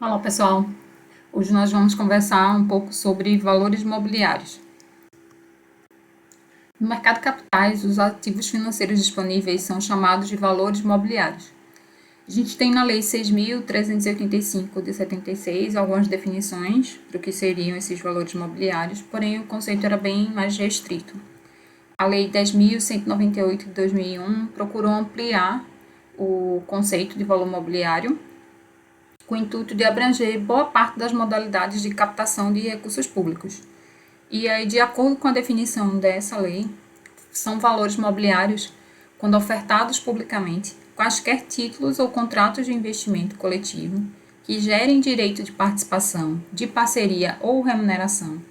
Olá, pessoal. Hoje nós vamos conversar um pouco sobre valores imobiliários. No mercado de capitais, os ativos financeiros disponíveis são chamados de valores imobiliários. A gente tem na Lei 6.385 de 76 algumas definições para o que seriam esses valores imobiliários, porém o conceito era bem mais restrito. A Lei 10.198 de 2001 procurou ampliar o conceito de valor imobiliário com o intuito de abranger boa parte das modalidades de captação de recursos públicos. E aí, de acordo com a definição dessa lei, são valores mobiliários quando ofertados publicamente quaisquer títulos ou contratos de investimento coletivo que gerem direito de participação, de parceria ou remuneração,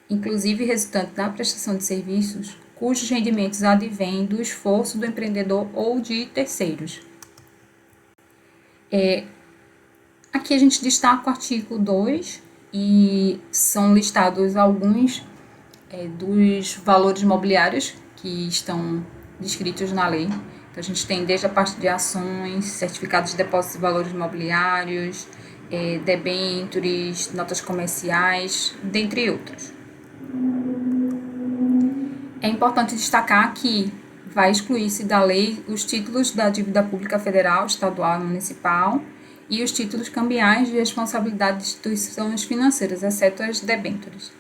inclusive resultante da prestação de serviços, cujos rendimentos advêm do esforço do empreendedor ou de terceiros. Aqui a gente destaca o artigo 2 e são listados alguns dos valores imobiliários que estão descritos na lei. Então, a gente tem desde a parte de ações, certificados de depósito de valores imobiliários, debêntures, notas comerciais, dentre outros. É importante destacar que vai excluir-se da lei os títulos da dívida pública federal, estadual e municipal e os títulos cambiais de responsabilidade de instituições financeiras, exceto as debêntures.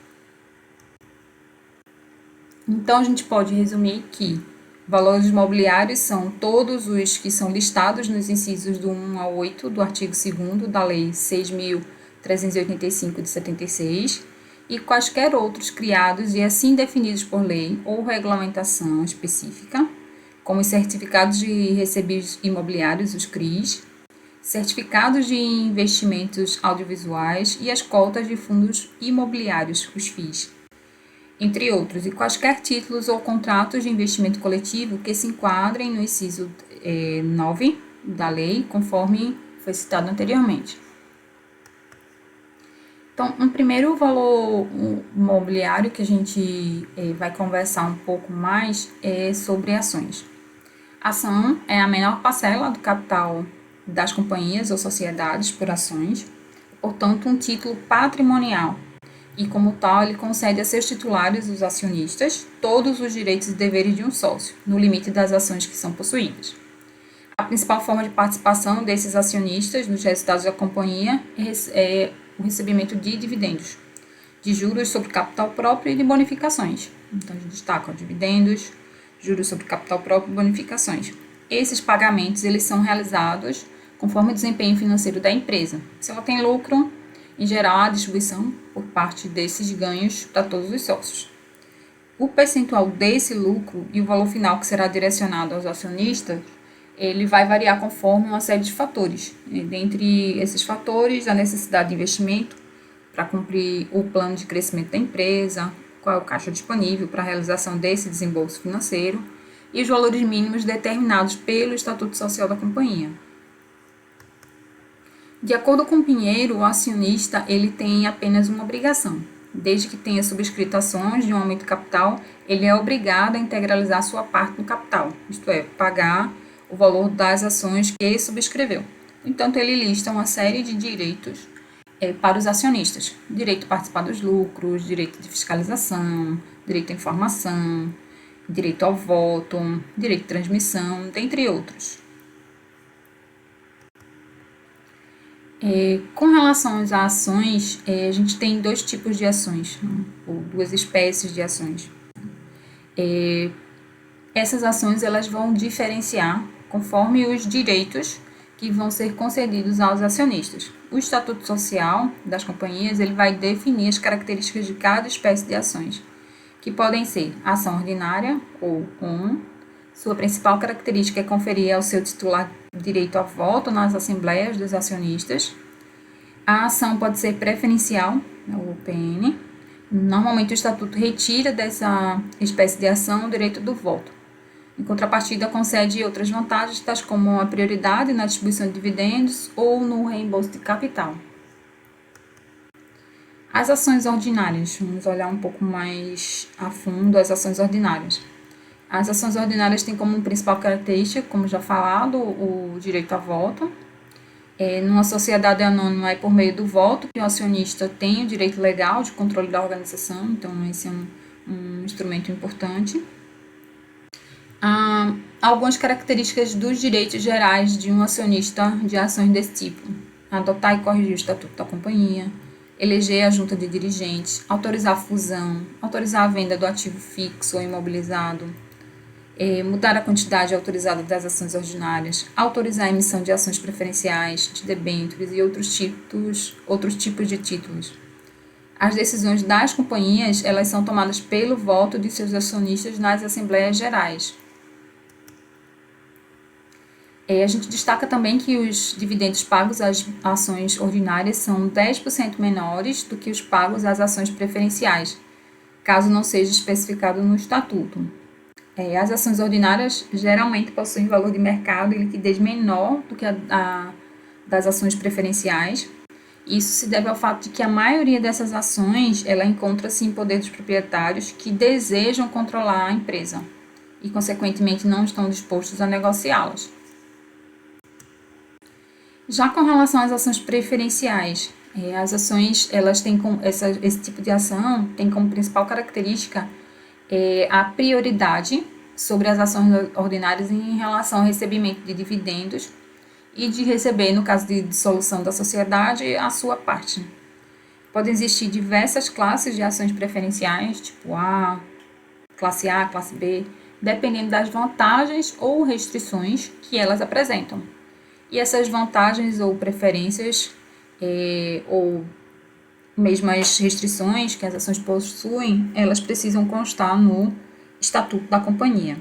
Então, a gente pode resumir que valores imobiliários são todos os que são listados nos incisos do 1 ao 8 do artigo 2º da Lei 6.385 de 76 e quaisquer outros criados e assim definidos por lei ou regulamentação específica, como os certificados de recebíveis imobiliários, os CRIs, certificados de investimentos audiovisuais e as cotas de fundos imobiliários, os FIIs, entre outros, e quaisquer títulos ou contratos de investimento coletivo que se enquadrem no inciso 9 da lei, conforme foi citado anteriormente. Então, um primeiro valor imobiliário que a gente vai conversar um pouco mais é sobre ações. A ação é a menor parcela do capital das companhias ou sociedades por ações, portanto, um título patrimonial. E, como tal, ele concede a seus titulares, os acionistas, todos os direitos e deveres de um sócio, no limite das ações que são possuídas. A principal forma de participação desses acionistas nos resultados da companhia é o recebimento de dividendos, de juros sobre capital próprio e de bonificações. Então, a gente destaca dividendos, juros sobre capital próprio e bonificações. Esses pagamentos eles são realizados conforme o desempenho financeiro da empresa. Se ela tem lucro, em geral, a distribuição por parte desses ganhos para todos os sócios. O percentual desse lucro e o valor final que será direcionado aos acionistas, ele vai variar conforme uma série de fatores. Dentre esses fatores, a necessidade de investimento para cumprir o plano de crescimento da empresa, qual é o caixa disponível para a realização desse desembolso financeiro e os valores mínimos determinados pelo Estatuto Social da companhia. De acordo com Pinheiro, o acionista ele tem apenas uma obrigação. Desde que tenha subscrito ações de um aumento de capital, ele é obrigado a integralizar sua parte no capital, isto é, pagar o valor das ações que subscreveu. Entanto, ele lista uma série de direitos para os acionistas: direito de participar dos lucros, direito de fiscalização, direito à informação, direito ao voto, direito de transmissão, dentre outros. Com relação às ações, a gente tem dois tipos de ações, né, ou duas espécies de ações. Essas ações elas vão diferenciar conforme os direitos que vão ser concedidos aos acionistas. O Estatuto Social das companhias ele vai definir as características de cada espécie de ações, que podem ser ação ordinária ou comum. Sua principal característica é conferir ao seu titular direito ao voto nas assembleias dos acionistas. A ação pode ser preferencial, o PN. Normalmente o estatuto retira dessa espécie de ação o direito do voto. Em contrapartida, concede outras vantagens, tais como a prioridade na distribuição de dividendos ou no reembolso de capital. As ações ordinárias, vamos olhar um pouco mais a fundo as ações ordinárias. As ações ordinárias têm como principal característica, como já falado, o direito a voto. Numa sociedade anônima é por meio do voto que o acionista tem o direito legal de controle da organização, então esse é um instrumento importante. Algumas características dos direitos gerais de um acionista de ações desse tipo: adotar e corrigir o estatuto da companhia, eleger a junta de dirigentes, autorizar a fusão, autorizar a venda do ativo fixo ou imobilizado, mudar a quantidade autorizada das ações ordinárias, autorizar a emissão de ações preferenciais, de debêntures e outros tipos de títulos. As decisões das companhias, elas são tomadas pelo voto de seus acionistas nas assembleias gerais. A gente destaca também que os dividendos pagos às ações ordinárias são 10% menores do que os pagos às ações preferenciais, caso não seja especificado no estatuto. As ações ordinárias geralmente possuem valor de mercado e liquidez menor do que a das ações preferenciais. Isso se deve ao fato de que a maioria dessas ações ela encontra-se em poder dos proprietários que desejam controlar a empresa e, consequentemente, não estão dispostos a negociá-las. Já com relação às ações preferenciais, as ações elas têm esse tipo de ação tem como principal característica a prioridade sobre as ações ordinárias em relação ao recebimento de dividendos e de receber, no caso de dissolução da sociedade, a sua parte. Podem existir diversas classes de ações preferenciais, tipo A, classe B, dependendo das vantagens ou restrições que elas apresentam. E essas vantagens ou preferências, ou mesmo as restrições que as ações possuem, elas precisam constar no estatuto da companhia.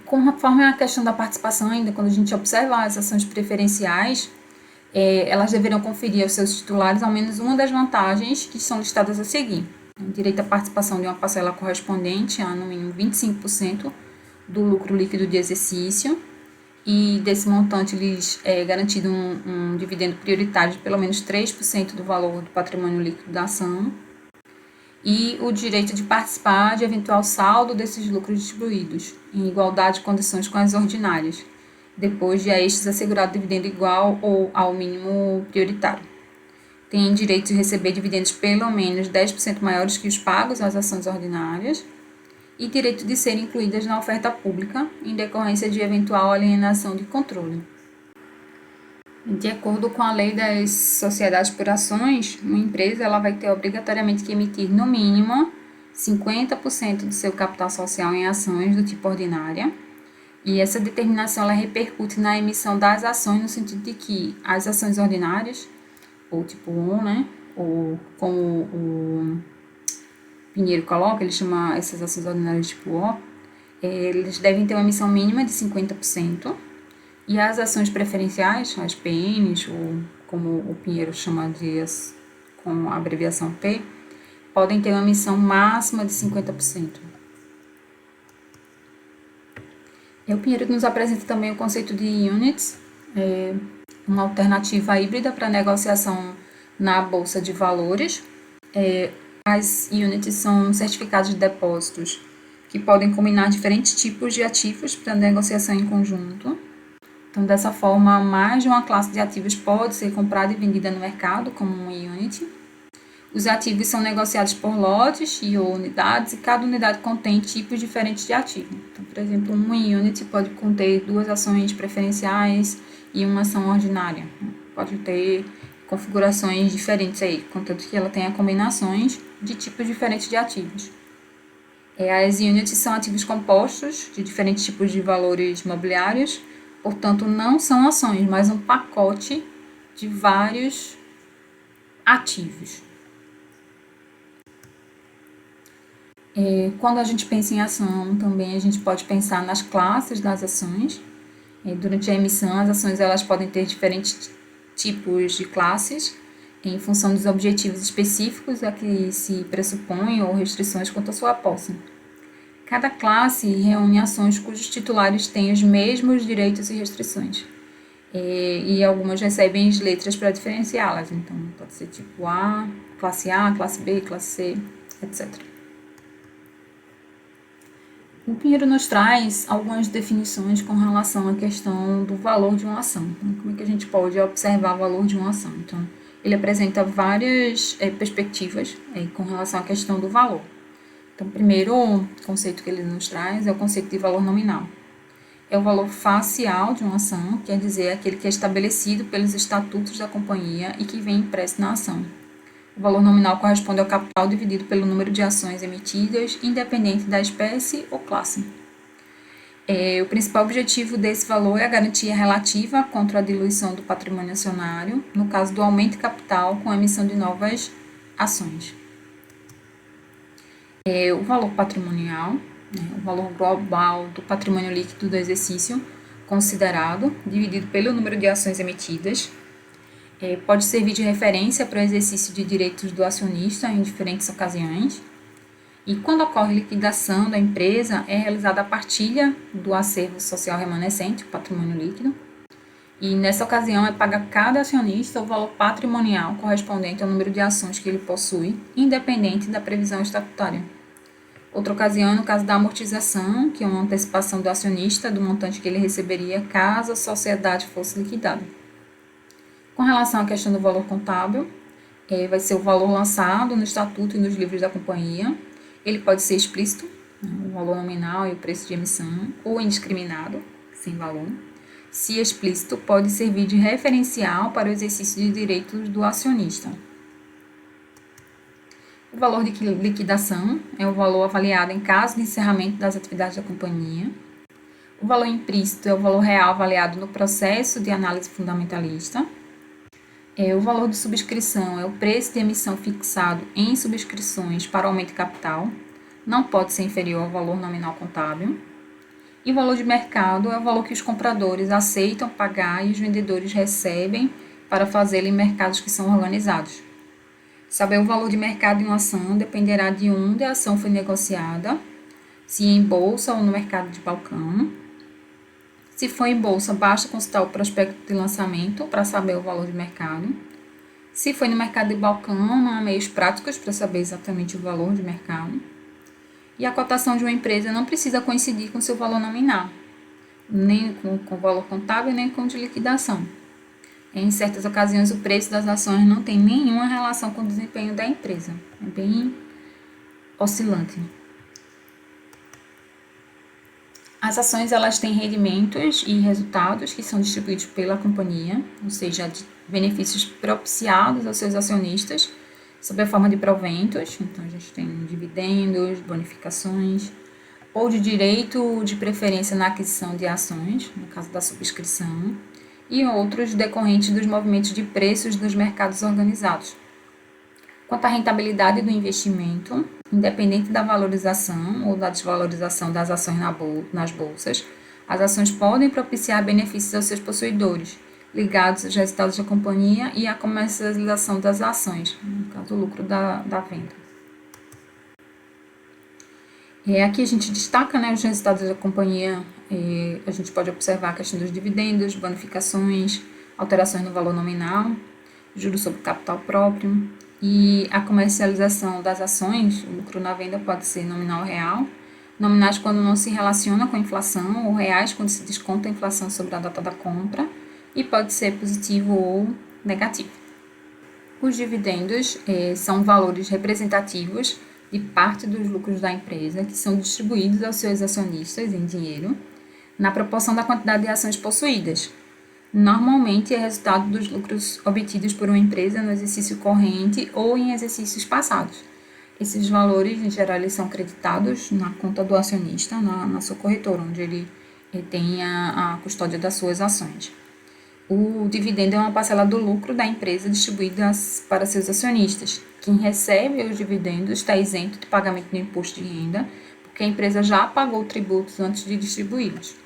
Conforme a questão da participação, ainda quando a gente observa as ações preferenciais, elas deverão conferir aos seus titulares ao menos uma das vantagens que são listadas a seguir: direito à participação de uma parcela correspondente a, no mínimo, 25% do lucro líquido de exercício, e desse montante lhes é garantido um dividendo prioritário de pelo menos 3% do valor do patrimônio líquido da ação, e o direito de participar de eventual saldo desses lucros distribuídos, em igualdade de condições com as ordinárias, depois de a estes assegurado dividendo igual ou ao mínimo prioritário. Tem direito de receber dividendos pelo menos 10% maiores que os pagos às ações ordinárias, e direito de serem incluídas na oferta pública em decorrência de eventual alienação de controle. De acordo com a lei das sociedades por ações, uma empresa ela vai ter obrigatoriamente que emitir, no mínimo, 50% do seu capital social em ações do tipo ordinária, e essa determinação ela repercute na emissão das ações no sentido de que as ações ordinárias, ou tipo 1, né, ou como o Pinheiro coloca, ele chama essas ações ordinárias tipo O, eles devem ter uma emissão mínima de 50%, e as ações preferenciais, as PNs, ou como o Pinheiro chama com a abreviação P, podem ter uma emissão máxima de 50%. O Pinheiro nos apresenta também o conceito de units, uma alternativa híbrida para negociação na Bolsa de Valores. As units são certificados de depósitos que podem combinar diferentes tipos de ativos para negociação em conjunto. Então, dessa forma, mais de uma classe de ativos pode ser comprada e vendida no mercado como uma unit. Os ativos são negociados por lotes e ou unidades, e cada unidade contém tipos diferentes de ativo. Então, por exemplo, uma unit pode conter 2 ações preferenciais e uma ação ordinária. Pode ter configurações diferentes aí, contanto que ela tenha combinações de tipos diferentes de ativos. As units são ativos compostos de diferentes tipos de valores mobiliários, portanto, não são ações, mas um pacote de vários ativos. Quando a gente pensa em ação, também a gente pode pensar nas classes das ações. Durante a emissão, as ações elas podem ter diferentes tipos de classes, em função dos objetivos específicos a que se pressupõem ou restrições quanto à sua posse. Cada classe reúne ações cujos titulares têm os mesmos direitos e restrições, e algumas recebem as letras para diferenciá-las. Então, pode ser tipo A, classe B, classe C, etc. O Pinheiro nos traz algumas definições com relação à questão do valor de uma ação. Então, como é que a gente pode observar o valor de uma ação? Então, ele apresenta várias perspectivas com relação à questão do valor. Então, o primeiro conceito que ele nos traz é o conceito de valor nominal. É o valor facial de uma ação, quer dizer, aquele que é estabelecido pelos estatutos da companhia e que vem impresso na ação. O valor nominal corresponde ao capital dividido pelo número de ações emitidas, independente da espécie ou classe. O principal objetivo desse valor é a garantia relativa contra a diluição do patrimônio acionário, no caso do aumento de capital com a emissão de novas ações. O valor patrimonial, o valor global do patrimônio líquido do exercício considerado, dividido pelo número de ações emitidas, pode servir de referência para o exercício de direitos do acionista em diferentes ocasiões. E quando ocorre liquidação da empresa, é realizada a partilha do acervo social remanescente, o patrimônio líquido. E nessa ocasião é pago a cada acionista o valor patrimonial correspondente ao número de ações que ele possui, independente da previsão estatutária. Outra ocasião é no caso da amortização, que é uma antecipação do acionista do montante que ele receberia caso a sociedade fosse liquidada. Com relação à questão do valor contábil, vai ser o valor lançado no estatuto e nos livros da companhia. Ele pode ser explícito, o valor nominal e o preço de emissão, ou indiscriminado, sem valor. Se explícito, pode servir de referencial para o exercício de direitos do acionista. O valor de liquidação é o valor avaliado em caso de encerramento das atividades da companhia. O valor implícito é o valor real avaliado no processo de análise fundamentalista. O valor de subscrição é o preço de emissão fixado em subscrições para aumento de capital, não pode ser inferior ao valor nominal contábil. E o valor de mercado é o valor que os compradores aceitam pagar e os vendedores recebem para fazê-lo em mercados que são organizados. Saber o valor de mercado de uma ação dependerá de onde a ação foi negociada, se em bolsa ou no mercado de balcão. Se for em bolsa, basta consultar o prospecto de lançamento para saber o valor de mercado. Se for no mercado de balcão, não há meios práticos para saber exatamente o valor de mercado. E a cotação de uma empresa não precisa coincidir com seu valor nominal, nem com o valor contábil, nem com o de liquidação. Em certas ocasiões, o preço das ações não tem nenhuma relação com o desempenho da empresa. É bem oscilante. As ações elas têm rendimentos e resultados que são distribuídos pela companhia, ou seja, de benefícios propiciados aos seus acionistas, sob a forma de proventos. Então, a gente tem dividendos, bonificações, ou de direito de preferência na aquisição de ações, no caso da subscrição, e outros decorrentes dos movimentos de preços dos mercados organizados. Quanto à rentabilidade do investimento, independente da valorização ou da desvalorização das ações nas bolsas, as ações podem propiciar benefícios aos seus possuidores, ligados aos resultados da companhia e à comercialização das ações, no caso, o lucro da venda. Aqui a gente destaca os resultados da companhia, a gente pode observar a questão dos dividendos, bonificações, alterações no valor nominal, juros sobre capital próprio, e a comercialização das ações, o lucro na venda pode ser nominal ou real, nominais quando não se relaciona com a inflação, ou reais quando se desconta a inflação sobre a data da compra, e pode ser positivo ou negativo. Os dividendos são valores representativos de parte dos lucros da empresa que são distribuídos aos seus acionistas em dinheiro, na proporção da quantidade de ações possuídas. Normalmente é resultado dos lucros obtidos por uma empresa no exercício corrente ou em exercícios passados. Esses valores, em geral, eles são creditados na conta do acionista, na sua corretora, onde ele tem a custódia das suas ações. O dividendo é uma parcela do lucro da empresa distribuída para seus acionistas. Quem recebe os dividendos está isento de pagamento do imposto de renda, porque a empresa já pagou tributos antes de distribuí-los.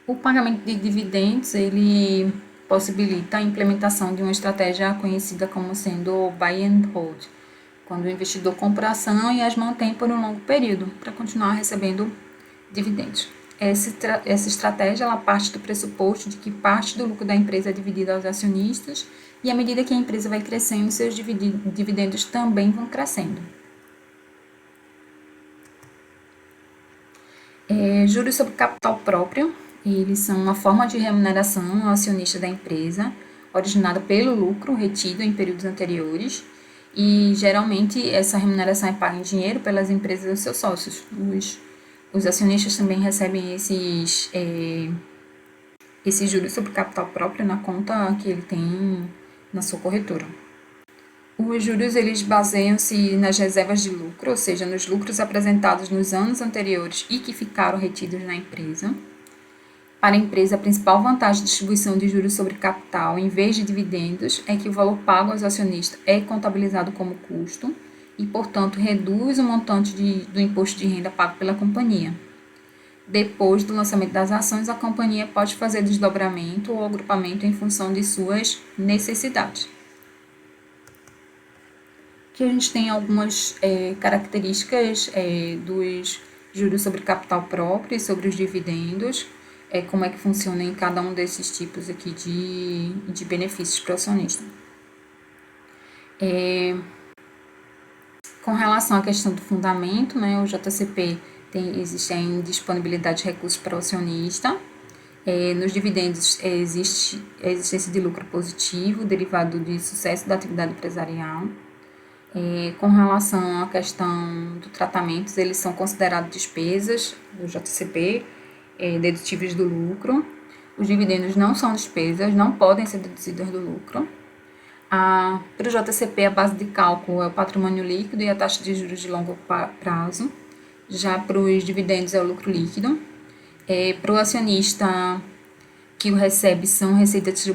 O pagamento de dividendos, ele possibilita a implementação de uma estratégia conhecida como sendo buy and hold, quando o investidor compra a ação e as mantém por um longo período para continuar recebendo dividendos. Essa estratégia ela parte do pressuposto de que parte do lucro da empresa é dividida aos acionistas e à medida que a empresa vai crescendo, seus dividendos também vão crescendo. Juros sobre capital próprio, eles são uma forma de remuneração ao acionista da empresa, originada pelo lucro retido em períodos anteriores, e geralmente essa remuneração é paga em dinheiro pelas empresas dos seus sócios. Os acionistas também recebem esses juros sobre capital próprio na conta que ele tem na sua corretora. Os juros eles baseiam-se nas reservas de lucro, ou seja, nos lucros apresentados nos anos anteriores e que ficaram retidos na empresa. Para a empresa, a principal vantagem da distribuição de juros sobre capital em vez de dividendos é que o valor pago aos acionistas é contabilizado como custo e, portanto, reduz o montante do imposto de renda pago pela companhia. Depois do lançamento das ações, a companhia pode fazer desdobramento ou agrupamento em função de suas necessidades. Aqui a gente tem algumas características dos juros sobre capital próprio e sobre os dividendos, como é que funciona em cada um desses tipos aqui de benefícios para o acionista. Com relação à questão do fundamento, né, o JCP existe a indisponibilidade de recursos para o acionista. Nos dividendos existe a existência de lucro positivo derivado do sucesso da atividade empresarial. Com relação à questão do tratamento, eles são considerados despesas do JCP, dedutíveis do lucro. Os dividendos não são despesas, não podem ser deduzidas do lucro. Para o JCP, a base de cálculo é o patrimônio líquido e a taxa de juros de longo prazo. Já para os dividendos é o lucro líquido. Para o acionista que o recebe, são receitas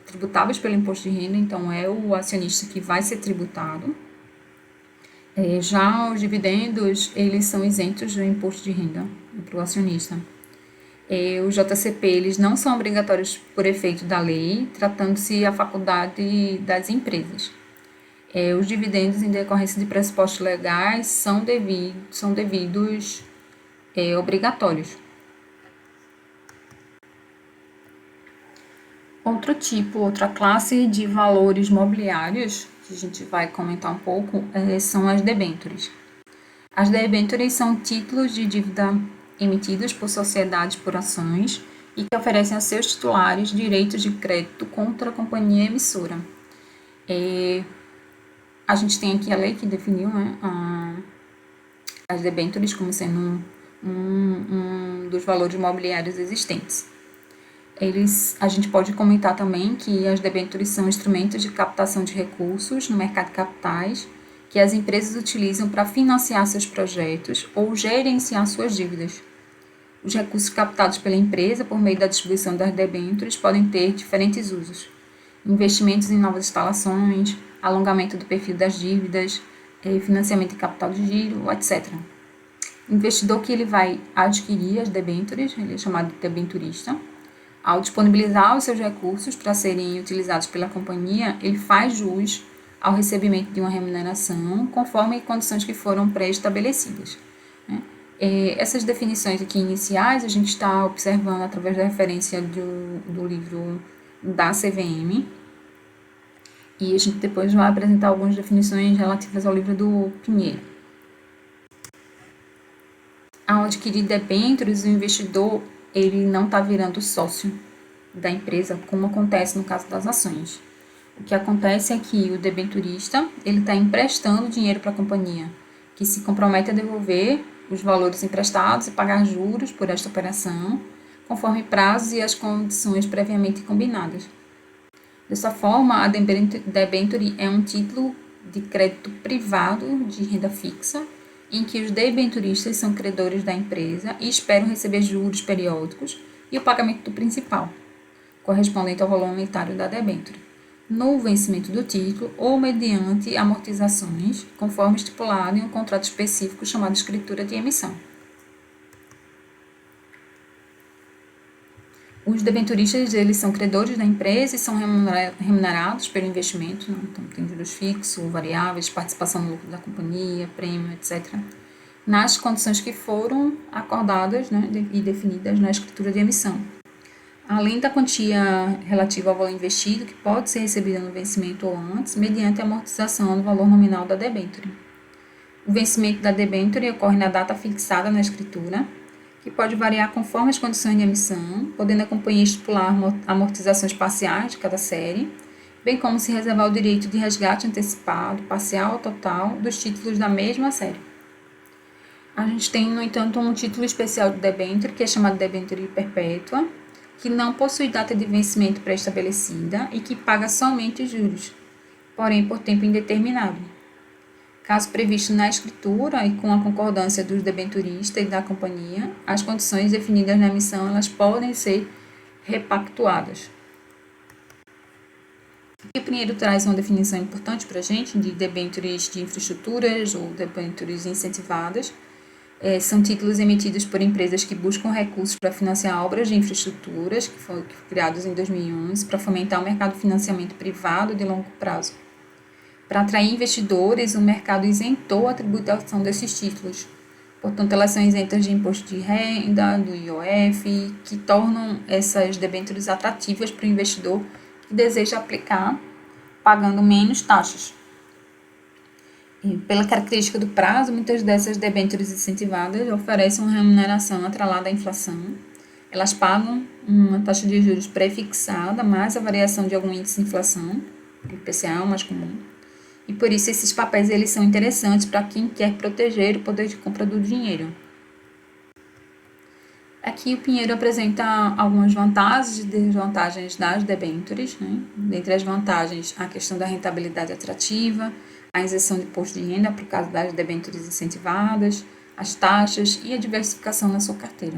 tributáveis pelo imposto de renda, então é o acionista que vai ser tributado. Já os dividendos, eles são isentos do imposto de renda para o acionista. Os JCP, eles não são obrigatórios por efeito da lei, tratando-se a faculdade das empresas. Os dividendos, em decorrência de pressupostos legais, são devidos obrigatórios. Outra classe de valores mobiliários, que a gente vai comentar um pouco, são as debêntures. As debêntures são títulos de dívida emitidos por sociedades por ações e que oferecem a seus titulares direitos de crédito contra a companhia emissora. A gente tem aqui a lei que definiu, né, as debêntures como sendo um dos valores mobiliários existentes. A gente pode comentar também que as debêntures são instrumentos de captação de recursos no mercado de capitais que as empresas utilizam para financiar seus projetos ou gerenciar suas dívidas. Os recursos captados pela empresa por meio da distribuição das debêntures podem ter diferentes usos: investimentos em novas instalações, alongamento do perfil das dívidas, financiamento de capital de giro, etc. O investidor que ele vai adquirir as debêntures, ele é chamado de debenturista. Ao disponibilizar os seus recursos para serem utilizados pela companhia, ele faz jus ao recebimento de uma remuneração conforme condições que foram pré-estabelecidas. Essas definições aqui iniciais a gente está observando através da referência do livro da CVM, e a gente depois vai apresentar algumas definições relativas ao livro do Pinheiro. Ao adquirir debêntures, o investidor ele não está virando sócio da empresa, como acontece no caso das ações. O que acontece é que o debenturista ele está emprestando dinheiro para a companhia, que se compromete a devolver os valores emprestados e pagar juros por esta operação, conforme prazos e as condições previamente combinadas. Dessa forma, a debenture é um título de crédito privado de renda fixa, em que os debenturistas são credores da empresa e esperam receber juros periódicos e o pagamento do principal, correspondente ao valor unitário da debenture, no vencimento do título ou mediante amortizações, conforme estipulado em um contrato específico chamado escritura de emissão. Os debenturistas, eles são credores da empresa e são remunerados pelo investimento, né? Então tem juros fixos, variáveis, participação no lucro da companhia, prêmio, etc., nas condições que foram acordadas, né, e definidas na escritura de emissão. Além da quantia relativa ao valor investido, que pode ser recebida no vencimento ou antes, mediante a amortização do valor nominal da debenture. O vencimento da debenture ocorre na data fixada na escritura, que pode variar conforme as condições de emissão, podendo a companhia estipular amortizações parciais de cada série, bem como se reservar o direito de resgate antecipado, parcial ou total, dos títulos da mesma série. A gente tem, no entanto, um título especial de debênture, que é chamado debênture perpétua, que não possui data de vencimento pré-estabelecida e que paga somente juros, porém por tempo indeterminado. Caso previsto na escritura e com a concordância dos debenturistas e da companhia, as condições definidas na emissão elas podem ser repactuadas. E o primeiro traz uma definição importante para a gente de debêntures de infraestruturas ou debêntures incentivadas. São títulos emitidos por empresas que buscam recursos para financiar obras de infraestruturas, que foram criados em 2011, para fomentar o mercado de financiamento privado de longo prazo. Para atrair investidores, o mercado isentou a tributação desses títulos. Portanto, elas são isentas de imposto de renda, do IOF, que tornam essas debêntures atrativas para o investidor que deseja aplicar, pagando menos taxas. E pela característica do prazo, muitas dessas debêntures incentivadas oferecem uma remuneração atrelada à inflação. Elas pagam uma taxa de juros pré-fixada, mais a variação de algum índice de inflação, o IPCA é o mais comum. E por isso esses papéis eles são interessantes para quem quer proteger o poder de compra do dinheiro. Aqui o Pinheiro apresenta algumas vantagens e desvantagens das debêntures, né? Dentre as vantagens, a questão da rentabilidade atrativa, a isenção de imposto de renda por causa das debêntures incentivadas, as taxas e a diversificação na sua carteira.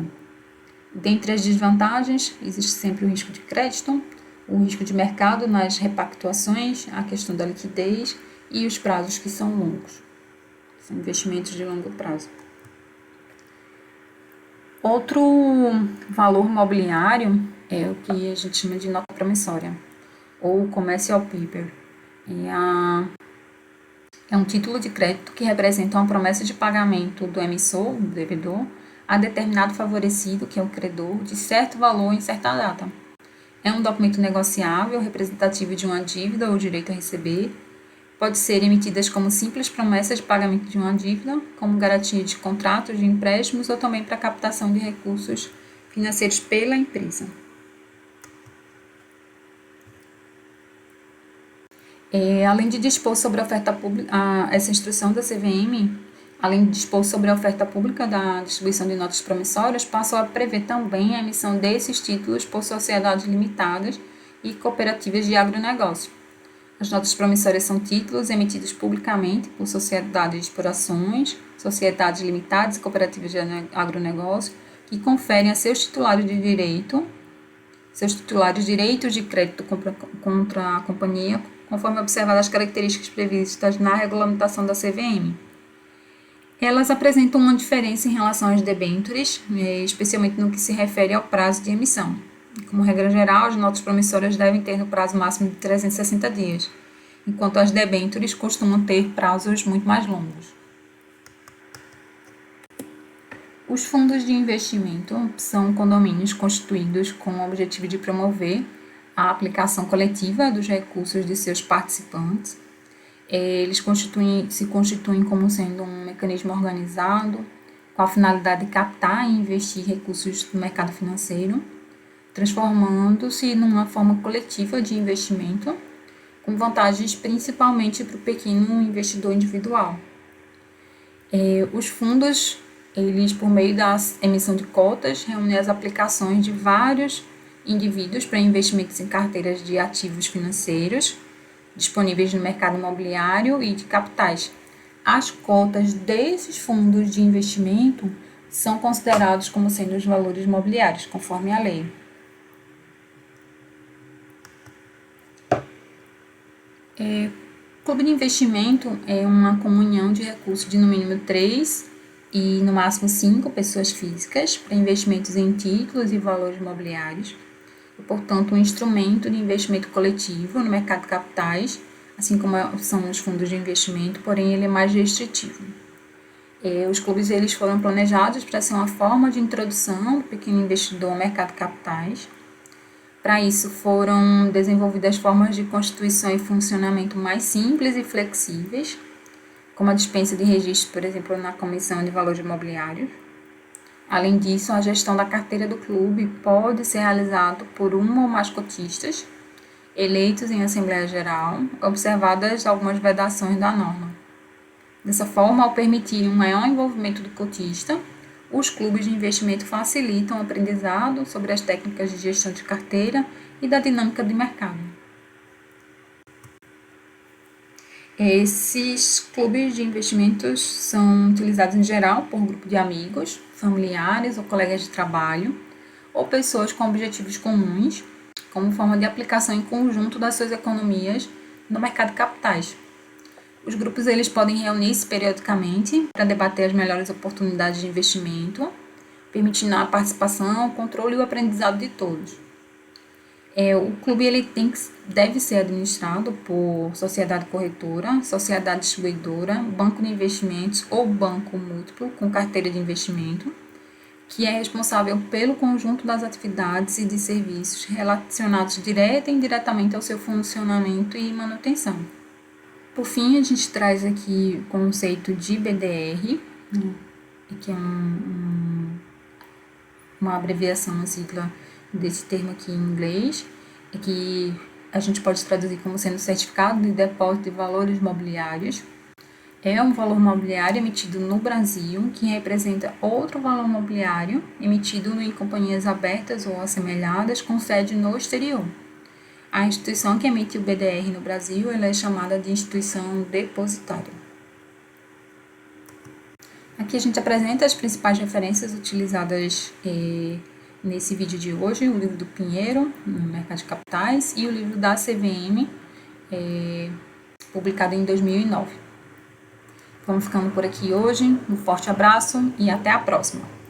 Dentre as desvantagens, existe sempre o risco de crédito, o risco de mercado nas repactuações, a questão da liquidez e os prazos que são longos. São investimentos de longo prazo. Outro valor mobiliário é o que a gente chama de nota promissória, ou commercial paper. É um título de crédito que representa uma promessa de pagamento do emissor, do devedor, a determinado favorecido, que é o credor, de certo valor em certa data. É um documento negociável, representativo de uma dívida ou direito a receber. Pode ser emitidas como simples promessas de pagamento de uma dívida, como garantia de contratos de empréstimos ou também para captação de recursos financeiros pela empresa. Além de dispor sobre a oferta pública, essa instrução da CVM, além de dispor sobre a oferta pública da distribuição de notas promissórias, passou a prever também a emissão desses títulos por sociedades limitadas e cooperativas de agronegócio. As notas promissórias são títulos emitidos publicamente por sociedades por ações, sociedades limitadas e cooperativas de agronegócio, que conferem a seus titulares direitos de crédito contra a companhia, conforme observadas as características previstas na regulamentação da CVM. Elas apresentam uma diferença em relação às debêntures, especialmente no que se refere ao prazo de emissão. Como regra geral, as notas promissórias devem ter no prazo máximo de 360 dias, enquanto as debêntures costumam ter prazos muito mais longos. Os fundos de investimento são condomínios constituídos com o objetivo de promover a aplicação coletiva dos recursos de seus participantes. Eles se constituem como sendo um mecanismo organizado com a finalidade de captar e investir recursos do mercado financeiro, transformando-se numa forma coletiva de investimento, com vantagens principalmente para o pequeno investidor individual. Os fundos, eles, por meio da emissão de cotas, reúnem as aplicações de vários indivíduos para investimentos em carteiras de ativos financeiros, disponíveis no mercado imobiliário e de capitais. As cotas desses fundos de investimento são considerados como sendo os valores mobiliários, conforme a lei. Clube de investimento é uma comunhão de recursos de no mínimo 3 e no máximo 5 pessoas físicas para investimentos em títulos e valores mobiliários. E, portanto, um instrumento de investimento coletivo no mercado de capitais, assim como são os fundos de investimento, porém ele é mais restritivo. Os clubes eles foram planejados para ser uma forma de introdução do pequeno investidor ao mercado de capitais. Para isso, foram desenvolvidas formas de constituição e funcionamento mais simples e flexíveis, como a dispensa de registro, por exemplo, na Comissão de Valores Imobiliários, Além disso, a gestão da carteira do clube pode ser realizada por um ou mais cotistas, eleitos em Assembleia Geral, observadas algumas vedações da norma. Dessa forma, ao permitir um maior envolvimento do cotista, os clubes de investimento facilitam o aprendizado sobre as técnicas de gestão de carteira e da dinâmica de mercado. Esses clubes de investimentos são utilizados em geral por um grupo de amigos, familiares ou colegas de trabalho, ou pessoas com objetivos comuns, como forma de aplicação em conjunto das suas economias no mercado de capitais. Os grupos eles podem reunir-se periodicamente para debater as melhores oportunidades de investimento, permitindo a participação, o controle e o aprendizado de todos. O clube ele deve ser administrado por sociedade corretora, sociedade distribuidora, banco de investimentos ou banco múltiplo com carteira de investimento, que é responsável pelo conjunto das atividades e de serviços relacionados direta e indiretamente ao seu funcionamento e manutenção. Por fim, a gente traz aqui o conceito de BDR, que é uma abreviação, uma sigla desse termo aqui em inglês, que a gente pode traduzir como sendo certificado de depósito de valores mobiliários. É um valor mobiliário emitido no Brasil, que representa outro valor mobiliário emitido em companhias abertas ou assemelhadas com sede no exterior. A instituição que emite o BDR no Brasil ela é chamada de instituição depositária. Aqui a gente apresenta as principais referências utilizadas nesse vídeo de hoje, o livro do Pinheiro, no Mercado de Capitais, e o livro da CVM, publicado em 2009. Vamos ficando por aqui hoje, um forte abraço e até a próxima!